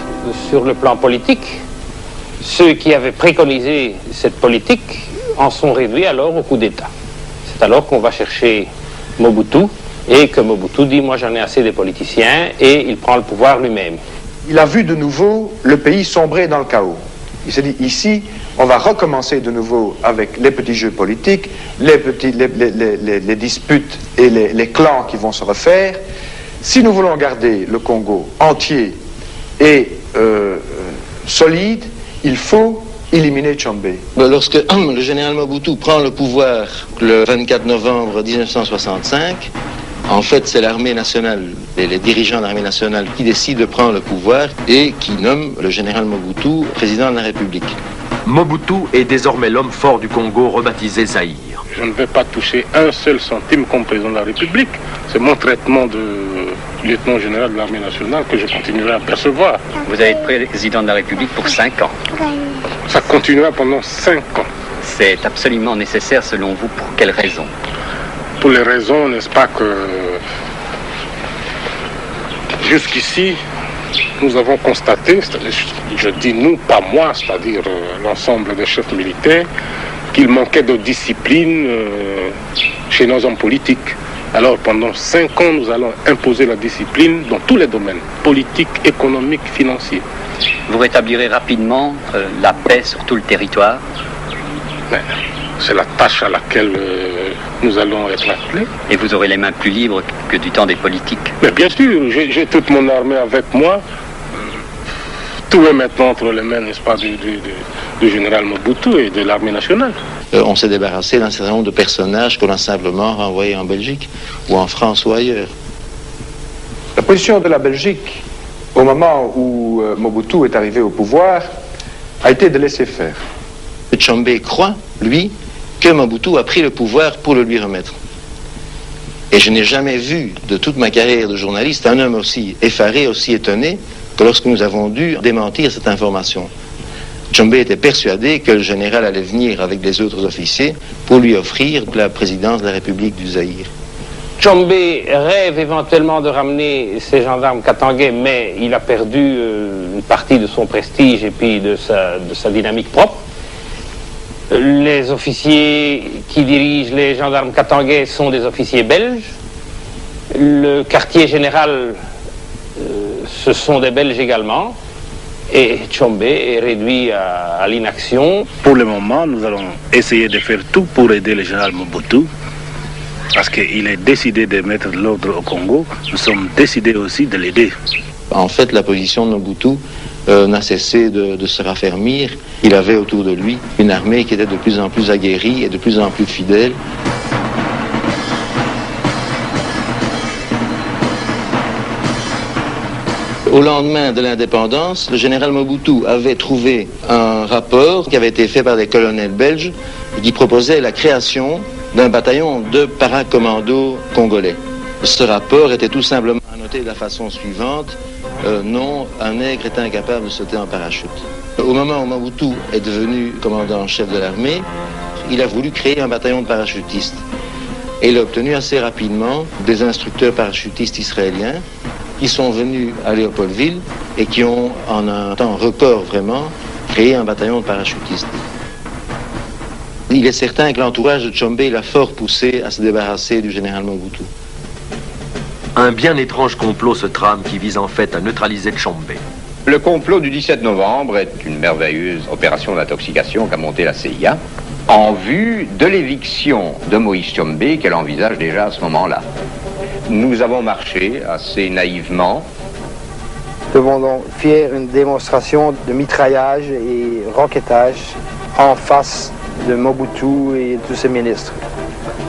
sur le plan politique, ceux qui avaient préconisé cette politique en sont réduits alors au coup d'État. C'est alors qu'on va chercher Mobutu et que Mobutu dit « moi j'en ai assez des politiciens » et il prend le pouvoir lui-même. Il a vu de nouveau le pays sombrer dans le chaos. Il s'est dit, ici, on va recommencer de nouveau avec les petits jeux politiques, les disputes et les clans qui vont se refaire. Si nous voulons garder le Congo entier et solide, il faut éliminer Tshombe. Lorsque le général Mobutu prend le pouvoir le 24 novembre 1965, en fait, c'est l'armée nationale, et les dirigeants de l'armée nationale qui décident de prendre le pouvoir et qui nomment le général Mobutu président de la République. Mobutu est désormais l'homme fort du Congo, rebaptisé Zaïre. Je ne vais pas toucher un seul centime comme président de la République. C'est mon traitement de lieutenant général de l'armée nationale que je continuerai à percevoir. Vous allez être président de la République pour 5 ans. Ça continuera pendant 5 ans. C'est absolument nécessaire selon vous, pour quelles raisons? Pour les raisons, n'est-ce pas, que jusqu'ici, nous avons constaté, je dis nous, pas moi, c'est-à-dire l'ensemble des chefs militaires, qu'il manquait de discipline chez nos hommes politiques. Alors pendant 5 ans, nous allons imposer la discipline dans tous les domaines, politiques, économiques, financiers. Vous rétablirez rapidement la paix sur tout le territoire? C'est la tâche à laquelle nous allons être appelés. Et vous aurez les mains plus libres que du temps des politiques? Mais bien sûr, j'ai toute mon armée avec moi. Tout est maintenant entre les mains, n'est-ce pas, du général Mobutu et de l'armée nationale. On s'est débarrassé d'un certain nombre de personnages qu'on a simplement renvoyés en Belgique, ou en France ou ailleurs. La position de la Belgique, au moment où Mobutu est arrivé au pouvoir, a été de laisser faire. Tshombe croit, lui, que Mobutu a pris le pouvoir pour le lui remettre. Et je n'ai jamais vu, de toute ma carrière de journaliste, un homme aussi effaré, aussi étonné, que lorsque nous avons dû démentir cette information. Tshombe était persuadé que le général allait venir avec des autres officiers pour lui offrir la présidence de la République du Zaïre. Tshombe rêve éventuellement de ramener ses gendarmes katangais, mais il a perdu une partie de son prestige et puis de sa dynamique propre. Les officiers qui dirigent les gendarmes katangais sont des officiers belges. Le quartier général, ce sont des Belges également. Et Tshombe est réduit à l'inaction. Pour le moment, nous allons essayer de faire tout pour aider le général Mobutu, parce qu'il est décidé de mettre de l'ordre au Congo. Nous sommes décidés aussi de l'aider. En fait, la position de Mobutu n'a cessé de se raffermir. Il avait autour de lui une armée qui était de plus en plus aguerrie et de plus en plus fidèle. Au lendemain de l'indépendance, le général Mobutu avait trouvé un rapport qui avait été fait par des colonels belges qui proposait la création d'un bataillon de paracommandos congolais. Ce rapport était tout simplement annoté de la façon suivante: non, un nègre est incapable de sauter en parachute. Au moment où Mobutu est devenu commandant en chef de l'armée, il a voulu créer un bataillon de parachutistes. Et il a obtenu assez rapidement des instructeurs parachutistes israéliens qui sont venus à Léopoldville et qui ont, en un temps record vraiment, créé un bataillon de parachutistes. Il est certain que l'entourage de Tshombe l'a fort poussé à se débarrasser du général Mobutu. Un bien étrange complot se trame qui vise en fait à neutraliser Tshombe. Le complot du 17 novembre est une merveilleuse opération d'intoxication qu'a montée la CIA en vue de l'éviction de Moïse Tshombe qu'elle envisage déjà à ce moment-là. Nous avons marché assez naïvement. Nous devons donc faire une démonstration de mitraillage et roquettage en face de Mobutu et de tous ses ministres.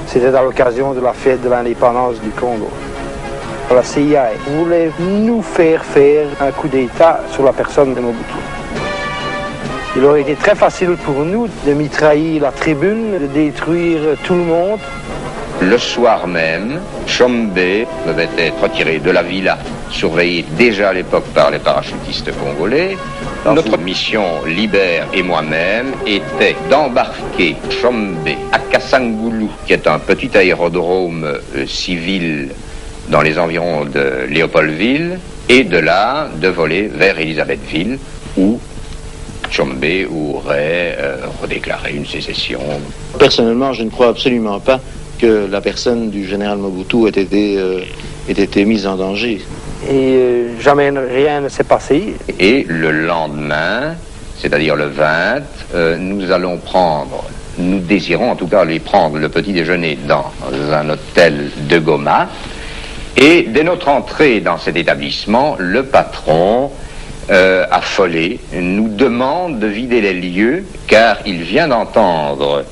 C'était à l'occasion de la fête de l'indépendance du Congo. La CIA voulait nous faire un coup d'État sur la personne de Mobutu. Il aurait été très facile pour nous de mitrailler la tribune, de détruire tout le monde. Le soir même, Tshombe devait être retiré de la villa, surveillée déjà à l'époque par les parachutistes congolais. Notre mission, Libère et moi-même, était d'embarquer Tshombe à Kasangulu, qui est un petit aérodrome civil dans les environs de Léopoldville, et de là, de voler vers Elisabethville, où Tshombe aurait redéclaré une sécession. Personnellement, je ne crois absolument pas que la personne du général Mobutu ait été mise en danger. Et jamais rien ne s'est passé. Et le lendemain, c'est-à-dire le 20, nous désirons en tout cas aller prendre le petit déjeuner dans un hôtel de Goma. Et dès notre entrée dans cet établissement, le patron, affolé, nous demande de vider les lieux car il vient d'entendre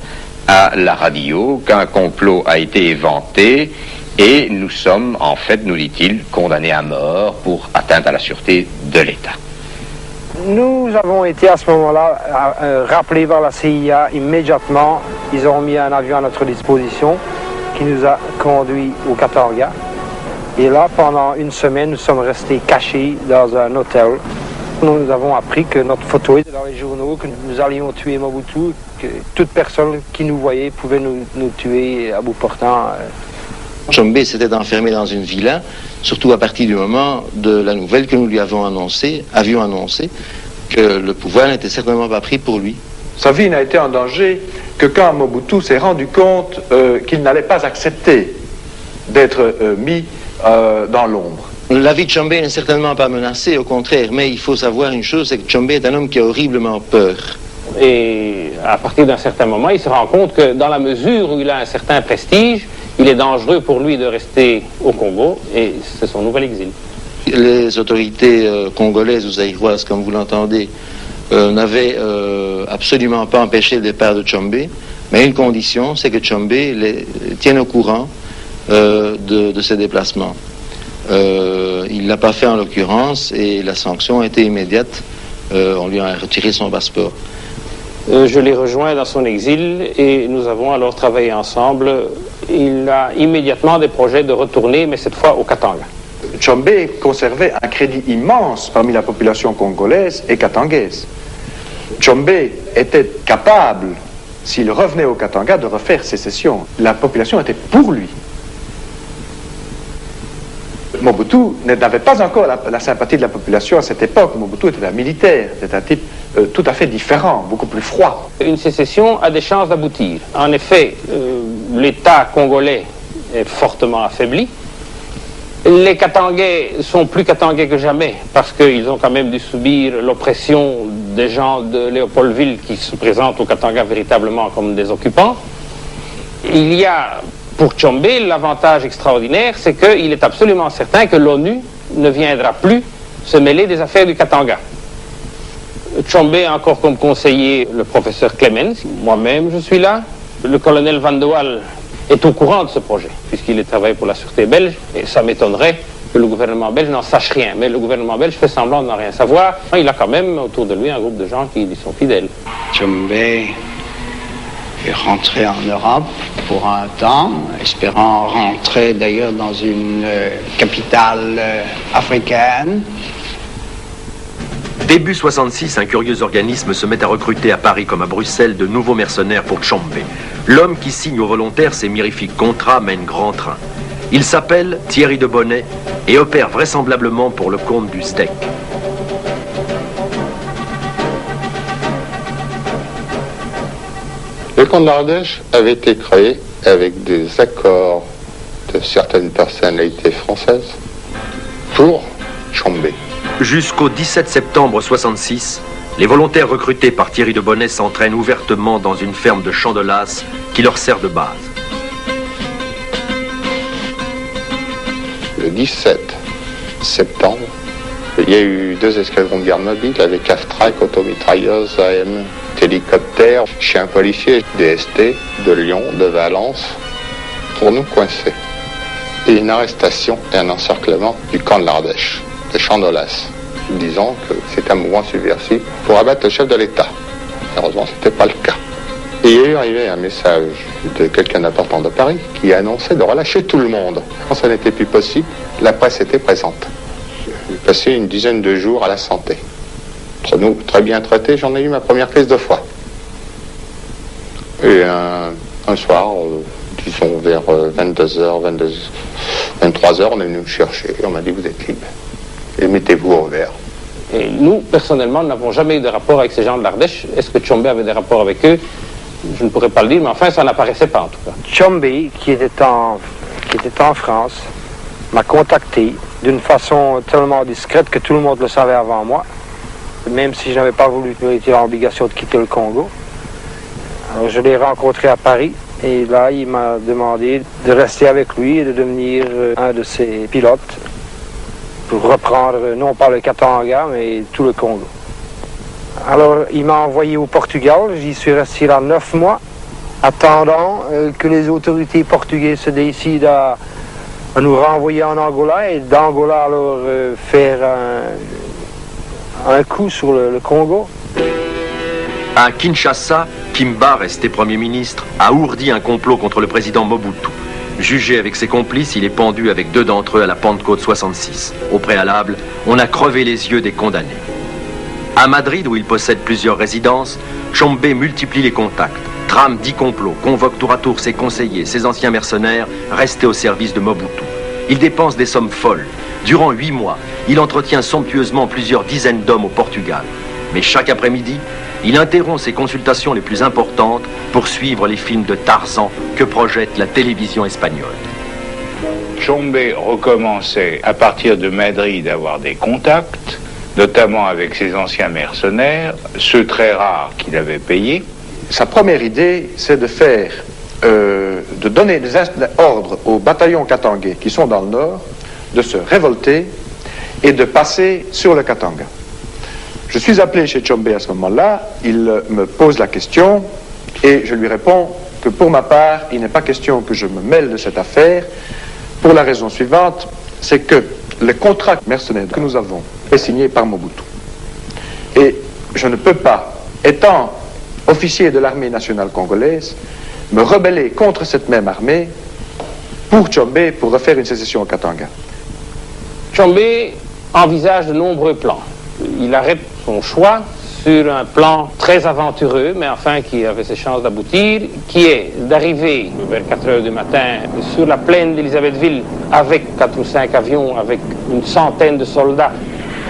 à la radio qu'un complot a été éventé et nous sommes, en fait, nous dit-il, condamnés à mort pour atteinte à la sûreté de l'État. Nous avons été à ce moment-là rappelés par la CIA immédiatement. Ils ont mis un avion à notre disposition qui nous a conduits au Katanga. Et là, pendant une semaine, nous sommes restés cachés dans un hôtel. Nous avons appris que notre photo était dans les journaux, que nous allions tuer Mobutu, que toute personne qui nous voyait pouvait nous tuer à bout portant. Tshombe s'était enfermé dans une villa, surtout à partir du moment de la nouvelle que nous lui avions annoncé que le pouvoir n'était certainement pas pris pour lui. Sa vie n'a été en danger que quand Mobutu s'est rendu compte qu'il n'allait pas accepter d'être mis dans l'ombre. La vie de Tshombe n'est certainement pas menacée, au contraire, mais il faut savoir une chose, c'est que Tshombe est un homme qui a horriblement peur. Et à partir d'un certain moment, il se rend compte que dans la mesure où il a un certain prestige, il est dangereux pour lui de rester au Congo, et c'est son nouvel exil. Les autorités congolaises ou zaïroises, comme vous l'entendez, n'avaient absolument pas empêché le départ de Tshombe, mais une condition, c'est que Tshombe les tienne au courant de ses déplacements. Il ne l'a pas fait en l'occurrence et la sanction a été immédiate. On lui a retiré son passeport. Je l'ai rejoint dans son exil et nous avons alors travaillé ensemble. Il a immédiatement des projets de retourner, mais cette fois au Katanga. Tshombe conservait un crédit immense parmi la population congolaise et katangaise. Tshombe était capable, s'il revenait au Katanga, de refaire sécession. La population était pour lui. Mobutu n'avait pas encore la sympathie de la population à cette époque. Mobutu était un militaire, c'était un type tout à fait différent, beaucoup plus froid. Une sécession a des chances d'aboutir. En effet, l'État congolais est fortement affaibli. Les Katangais sont plus Katangais que jamais parce qu'ils ont quand même dû subir l'oppression des gens de Léopoldville qui se présentent au Katanga véritablement comme des occupants. Il y a pour Tshombe, l'avantage extraordinaire, c'est qu'il est absolument certain que l'ONU ne viendra plus se mêler des affaires du Katanga. Tshombe a encore comme conseiller le professeur Clemens, moi-même je suis là. Le colonel Van de Waal est au courant de ce projet, puisqu'il travaille pour la sûreté belge, et ça m'étonnerait que le gouvernement belge n'en sache rien. Mais le gouvernement belge fait semblant de n'en rien savoir. Il a quand même autour de lui un groupe de gens qui lui sont fidèles. Tshombe est rentré en Europe pour un temps, espérant rentrer d'ailleurs dans une capitale africaine. Début 66, un curieux organisme se met à recruter à Paris comme à Bruxelles de nouveaux mercenaires pour Tshombe. L'homme qui signe aux volontaires ces mirifiques contrats mène grand train. Il s'appelle Thierry de Bonnet et opère vraisemblablement pour le compte du SDEC. Le camp d'Ardèche avait été créé avec des accords de certaines personnalités françaises pour Tshombe. Jusqu'au 17 septembre 66, les volontaires recrutés par Thierry de Bonnet s'entraînent ouvertement dans une ferme de Champ de Lasse qui leur sert de base. Le 17 septembre, il y a eu 2 escadrons de garde mobile avec Astrike, automitrailleuse, AM, hélicoptère, chiens policiers, DST, de Lyon, de Valence, pour nous coincer. Et une arrestation et un encerclement du camp de l'Ardèche, de Champ de Lasse, disant que c'était un mouvement subversif pour abattre le chef de l'État. Heureusement, ce n'était pas le cas. Et il est arrivé un message de quelqu'un d'important de Paris qui annonçait de relâcher tout le monde. Quand ça n'était plus possible, la presse était présente. J'ai passé une dizaine de jours à la santé. Entre nous, très bien traité, j'en ai eu ma première crise de foie. Et un soir, disons vers 22h, 23h, on est venu me chercher et on m'a dit vous êtes libre. Et mettez-vous au vert. Et nous, personnellement, n'avons jamais eu de rapport avec ces gens de l'Ardèche. Est-ce que Tshombe avait des rapports avec eux? Je ne pourrais pas le dire, mais enfin, ça n'apparaissait pas en tout cas. Tshombe, qui était en France, m'a contacté d'une façon tellement discrète que tout le monde le savait avant moi, même si je n'avais pas voulu être en obligation de quitter le Congo. Alors, je l'ai rencontré à Paris et là, il m'a demandé de rester avec lui et de devenir un de ses pilotes pour reprendre non pas le Katanga, mais tout le Congo. Alors, il m'a envoyé au Portugal, j'y suis resté là 9 mois, attendant que les autorités portugaises se décident à nous renvoyer en Angola et d'Angola alors faire un coup sur le Congo. À Kinshasa, Kimba, resté Premier ministre, a ourdi un complot contre le président Mobutu. Jugé avec ses complices, il est pendu avec 2 d'entre eux à la Pentecôte 66. Au préalable, on a crevé les yeux des condamnés. À Madrid, où il possède plusieurs résidences, Tshombe multiplie les contacts, trame 10 complots, convoque tour à tour ses conseillers, ses anciens mercenaires, restés au service de Mobutu. Il dépense des sommes folles. Durant 8 mois, il entretient somptueusement plusieurs dizaines d'hommes au Portugal. Mais chaque après-midi, il interrompt ses consultations les plus importantes pour suivre les films de Tarzan que projette la télévision espagnole. Tshombe recommençait à partir de Madrid à avoir des contacts, notamment avec ses anciens mercenaires, ceux très rares qu'il avait payés. Sa première idée, c'est de donner des ordres aux bataillons katangais qui sont dans le nord, de se révolter et de passer sur le Katanga. Je suis appelé chez Tshombe à ce moment-là, il me pose la question et je lui réponds que pour ma part, il n'est pas question que je me mêle de cette affaire pour la raison suivante, c'est que le contrat mercenaire que nous avons est signé par Mobutu. Et je ne peux pas, étant officier de l'armée nationale congolaise, me rebeller contre cette même armée pour Tshombe pour refaire une sécession au Katanga. Tshombe envisage de nombreux plans. Il arrête son choix sur un plan très aventureux, mais enfin qui avait ses chances d'aboutir, qui est d'arriver vers 4 heures du matin sur la plaine d'Elisabethville avec 4 ou 5 avions, avec une centaine de soldats,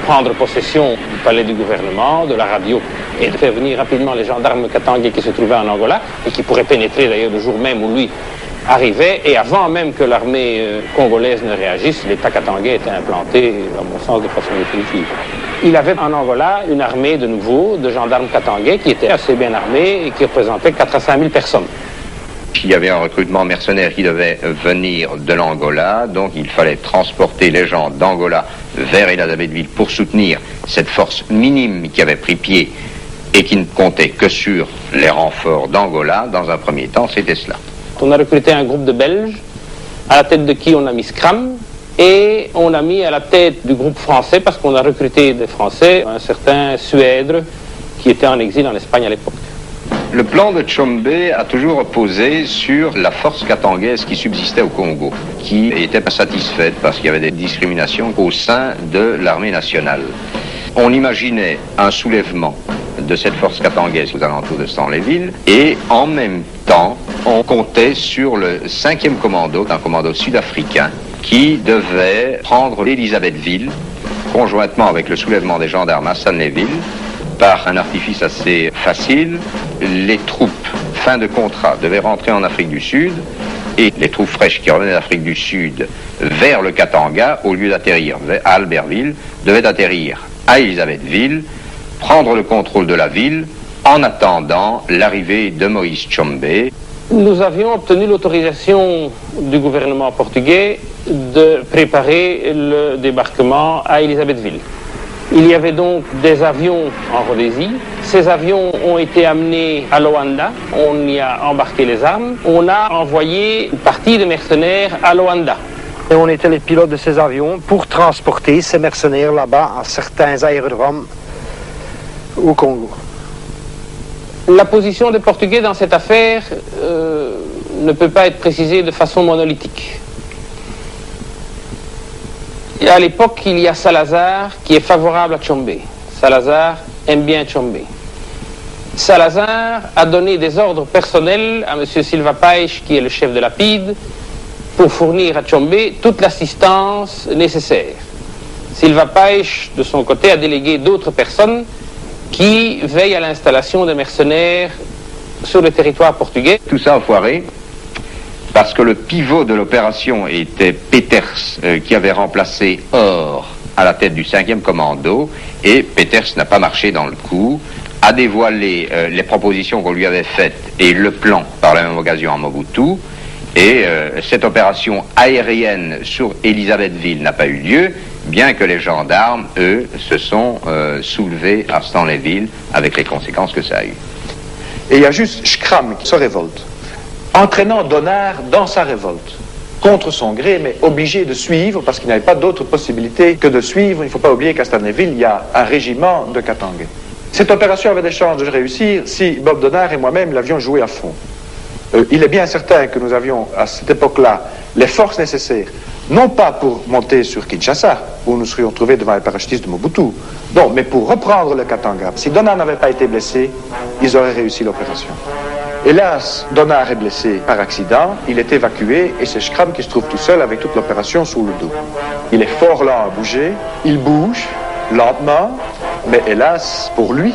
prendre possession du palais du gouvernement, de la radio, et de faire venir rapidement les gendarmes katangais qui se trouvaient en Angola, et qui pourraient pénétrer d'ailleurs le jour même où lui arrivait, et avant même que l'armée congolaise ne réagisse, l'État katangais était implanté, à mon sens, de façon définitive. Il avait en Angola une armée de nouveau, de gendarmes katangais, qui était assez bien armée et qui représentait 4 à 5 000 personnes. Il y avait un recrutement mercenaire qui devait venir de l'Angola, donc il fallait transporter les gens d'Angola vers Elisabethville pour soutenir cette force minime qui avait pris pied et qui ne comptait que sur les renforts d'Angola. Dans un premier temps, c'était cela. On a recruté un groupe de Belges, à la tête de qui on a mis Scram, et on a mis à la tête du groupe français, parce qu'on a recruté des Français, un certain Suèdre, qui était en exil en Espagne à l'époque. Le plan de Tshombe a toujours reposé sur la force katangaise qui subsistait au Congo, qui était insatisfaite parce qu'il y avait des discriminations au sein de l'armée nationale. On imaginait un soulèvement de cette force katangaise aux alentours de Stanleyville, et en même temps, on comptait sur le 5e commando, un commando sud-africain, qui devait prendre Elisabethville, conjointement avec le soulèvement des gendarmes à Stanleyville. Par un artifice assez facile, les troupes, fin de contrat, devaient rentrer en Afrique du Sud et les troupes fraîches qui revenaient d'Afrique du Sud vers le Katanga, au lieu d'atterrir à Albertville, devaient atterrir à Elisabethville, prendre le contrôle de la ville en attendant l'arrivée de Moïse Tshombe. Nous avions obtenu l'autorisation du gouvernement portugais de préparer le débarquement à Elisabethville. Il y avait donc des avions en Rhodésie. Ces avions ont été amenés à Luanda. On y a embarqué les armes. On a envoyé une partie de mercenaires à Luanda. Et on était les pilotes de ces avions pour transporter ces mercenaires là-bas à certains aérodromes au Congo. La position des Portugais dans cette affaire ne peut pas être précisée de façon monolithique. Et à l'époque, il y a Salazar qui est favorable à Tshombe. Salazar aime bien Tshombe. Salazar a donné des ordres personnels à M. Silva Paes, qui est le chef de la PIDE, pour fournir à Tshombe toute l'assistance nécessaire. Silva Paes, de son côté, a délégué d'autres personnes qui veillent à l'installation des mercenaires sur le territoire portugais. Tout ça a foiré parce que le pivot de l'opération était Peters, qui avait remplacé Or à la tête du 5e commando, et Peters n'a pas marché dans le coup, a dévoilé les propositions qu'on lui avait faites et le plan par la même occasion à Mobutu, et cette opération aérienne sur Elisabethville n'a pas eu lieu, bien que les gendarmes, eux, se sont soulevés à Stanleyville avec les conséquences que ça a eu. Et il y a juste Schramm qui se révolte, entraînant Donard dans sa révolte, contre son gré, mais obligé de suivre, parce qu'il n'y avait pas d'autre possibilité que de suivre. Il ne faut pas oublier qu'à Stanleyville, il y a un régiment de Katanga. Cette opération avait des chances de réussir si Bob Donard et moi-même l'avions joué à fond. Il est bien certain que nous avions, à cette époque-là, les forces nécessaires, non pas pour monter sur Kinshasa, où nous serions trouvés devant les parachutistes de Mobutu, non, mais pour reprendre le Katanga. Si Donard n'avait pas été blessé, ils auraient réussi l'opération. Hélas, Donard est blessé par accident, il est évacué, et c'est Schramm qui se trouve tout seul avec toute l'opération sous le dos. Il est fort lent à bouger, il bouge, lentement, mais hélas, pour lui,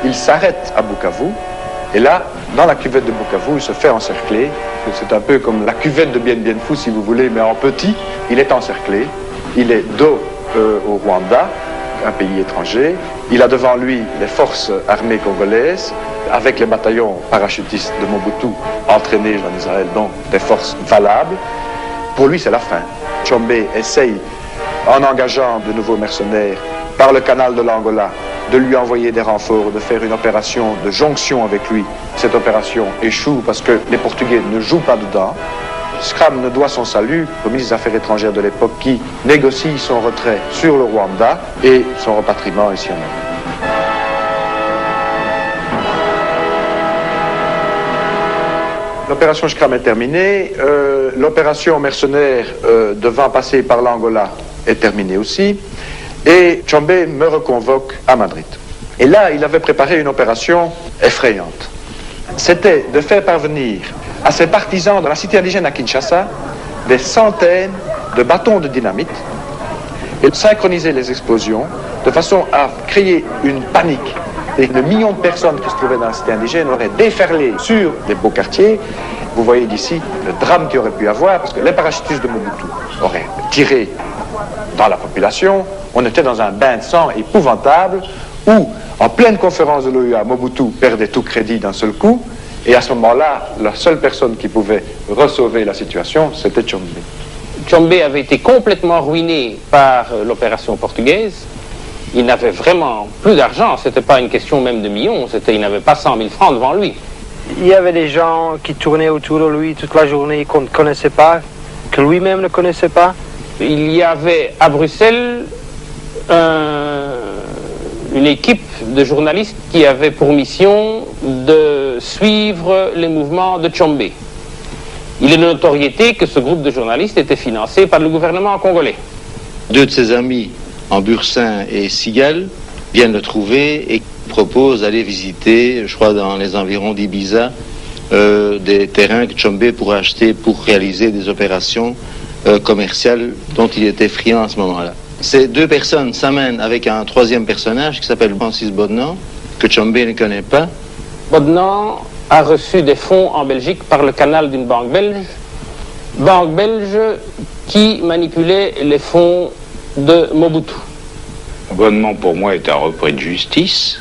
il s'arrête à Bukavu, et là, dans la cuvette de Bukavu, il se fait encercler. C'est un peu comme la cuvette de Bien Bien Phu, si vous voulez, mais en petit. Il est encerclé. Il est dos au Rwanda, un pays étranger. Il a devant lui les forces armées congolaises, avec les bataillons parachutistes de Mobutu entraînés en Israël, donc des forces valables. Pour lui, c'est la fin. Tshombe essaye, en engageant de nouveaux mercenaires par le canal de l'Angola, de lui envoyer des renforts, de faire une opération de jonction avec lui. Cette opération échoue parce que les Portugais ne jouent pas dedans. Schramm ne doit son salut au ministre des Affaires étrangères de l'époque qui négocie son retrait sur le Rwanda et son repatriement ici en Europe. L'opération Schramm est terminée. L'opération mercenaire devant passer par l'Angola est terminée aussi. Et Tshombe me reconvoque à Madrid. Et là, il avait préparé une opération effrayante. C'était de faire parvenir à ses partisans de la cité indigène à Kinshasa des centaines de bâtons de dynamite et de synchroniser les explosions de façon à créer une panique. Et le million de personnes qui se trouvaient dans la cité indigène auraient déferlé sur les beaux quartiers. Vous voyez d'ici le drame qu'il aurait pu avoir, parce que les parachutistes de Mobutu auraient tiré dans la population. On était dans un bain de sang épouvantable où, en pleine conférence de l'OUA, Mobutu perdait tout crédit d'un seul coup. Et à ce moment-là, la seule personne qui pouvait ressauver la situation, c'était Tshombe. Tshombe avait été complètement ruiné par l'opération portugaise. Il n'avait vraiment plus d'argent. Ce n'était pas une question même de millions. Il n'avait pas 100 000 francs devant lui. Il y avait des gens qui tournaient autour de lui toute la journée qu'on ne connaissait pas, que lui-même ne connaissait pas. Il y avait à Bruxelles une équipe de journalistes qui avait pour mission de suivre les mouvements de Tshombe. Il est de notoriété que ce groupe de journalistes était financé par le gouvernement congolais. Deux de ses amis, Ambursin et Sigal, viennent le trouver et proposent d'aller visiter, je crois dans les environs d'Ibiza, des terrains que Tshombe pourrait acheter pour réaliser des opérations commerciales dont il était friand à ce moment-là. Ces deux personnes s'amènent avec un troisième personnage qui s'appelle Francis Bodnan, que Tshombe ne connaît pas. Bodnan a reçu des fonds en Belgique par le canal d'une banque belge banque belge qui manipulait les fonds de Mobutu. Bonnement, pour moi, est un repris de justice.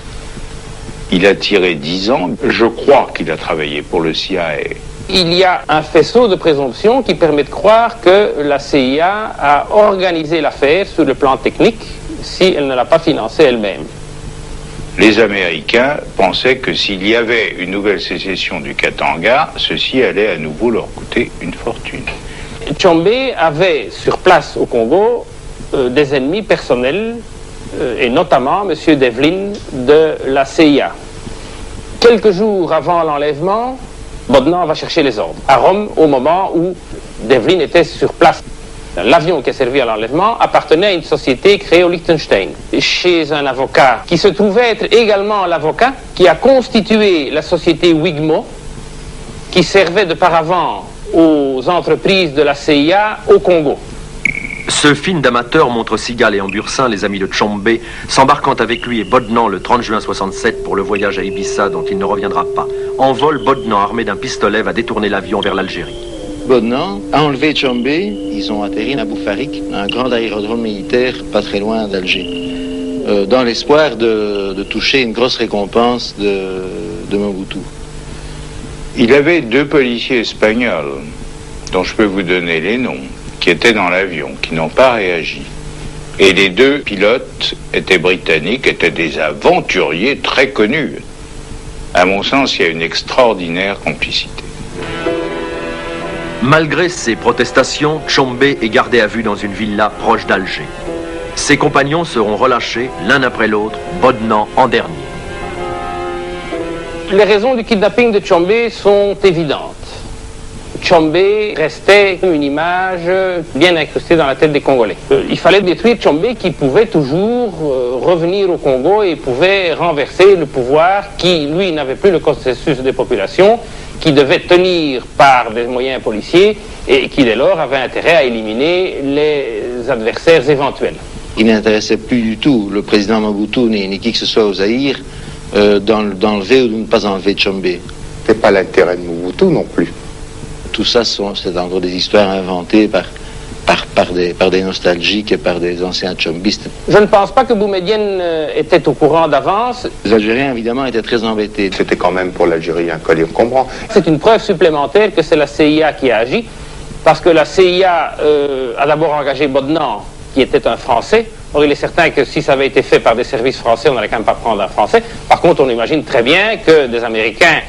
Il a tiré 10 ans. Je crois qu'il a travaillé pour le CIA. Il y a un faisceau de présomption qui permet de croire que la CIA a organisé l'affaire sur le plan technique si elle ne l'a pas financée elle-même. Les Américains pensaient que s'il y avait une nouvelle sécession du Katanga, ceci allait à nouveau leur coûter une fortune. Tshombe avait sur place au Congo des ennemis personnels, et notamment M. Devlin de la CIA. Quelques jours avant l'enlèvement, Bodnan va chercher les ordres à Rome au moment où Devlin était sur place. L'avion qui a servi à l'enlèvement appartenait à une société créée au Liechtenstein, chez un avocat qui se trouvait être également l'avocat qui a constitué la société Wigmo, qui servait de paravent aux entreprises de la CIA au Congo. Ce film d'amateur montre Seagal et Ambursin, les amis de Tshombe, s'embarquant avec lui et Bodnan le 30 juin 67 pour le voyage à Ibiza dont il ne reviendra pas. En vol, Bodnan, armé d'un pistolet, va détourner l'avion vers l'Algérie. Bodnan a enlevé Tshombe, ils ont atterri à Boufarik, un grand aérodrome militaire pas très loin d'Alger, dans l'espoir de toucher une grosse récompense de Mobutu. Il avait 2 policiers espagnols, dont je peux vous donner les noms, qui étaient dans l'avion, qui n'ont pas réagi. Et les 2 pilotes étaient britanniques, étaient des aventuriers très connus. À mon sens, il y a une extraordinaire complicité. Malgré ses protestations, Tshombe est gardé à vue dans une villa proche d'Alger. Ses compagnons seront relâchés l'un après l'autre, Bodnan en dernier. Les raisons du kidnapping de Tshombe sont évidentes. Tshombe restait une image bien incrustée dans la tête des Congolais. Il fallait détruire Tshombe qui pouvait toujours revenir au Congo et pouvait renverser le pouvoir qui, lui, n'avait plus le consensus des populations, qui devait tenir par des moyens policiers et qui, dès lors, avait intérêt à éliminer les adversaires éventuels. Il n'intéressait plus du tout le président Mobutu ni qui que ce soit au Zaïre d'enlever ou de ne pas enlever Tshombe. C'est pas l'intérêt de Mobutu non plus. Tout ça, c'est encore des histoires inventées par des nostalgiques et par des anciens tchombistes. Je ne pense pas que Boumedienne était au courant d'avance. Les Algériens, évidemment, étaient très embêtés. C'était quand même pour l'Algérie un collier encombrant. C'est une preuve supplémentaire que c'est la CIA qui a agi, parce que la CIA a d'abord engagé Bodnan, qui était un Français. Or, il est certain que si ça avait été fait par des services français, on n'allait quand même pas prendre un Français. Par contre, on imagine très bien que des Américains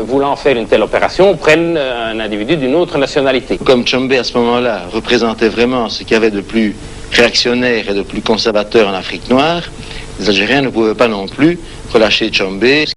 voulant faire une telle opération, prennent un individu d'une autre nationalité. Comme Tshombe, à ce moment-là, représentait vraiment ce qu'il y avait de plus réactionnaire et de plus conservateur en Afrique noire, les Algériens ne pouvaient pas non plus relâcher Tshombe.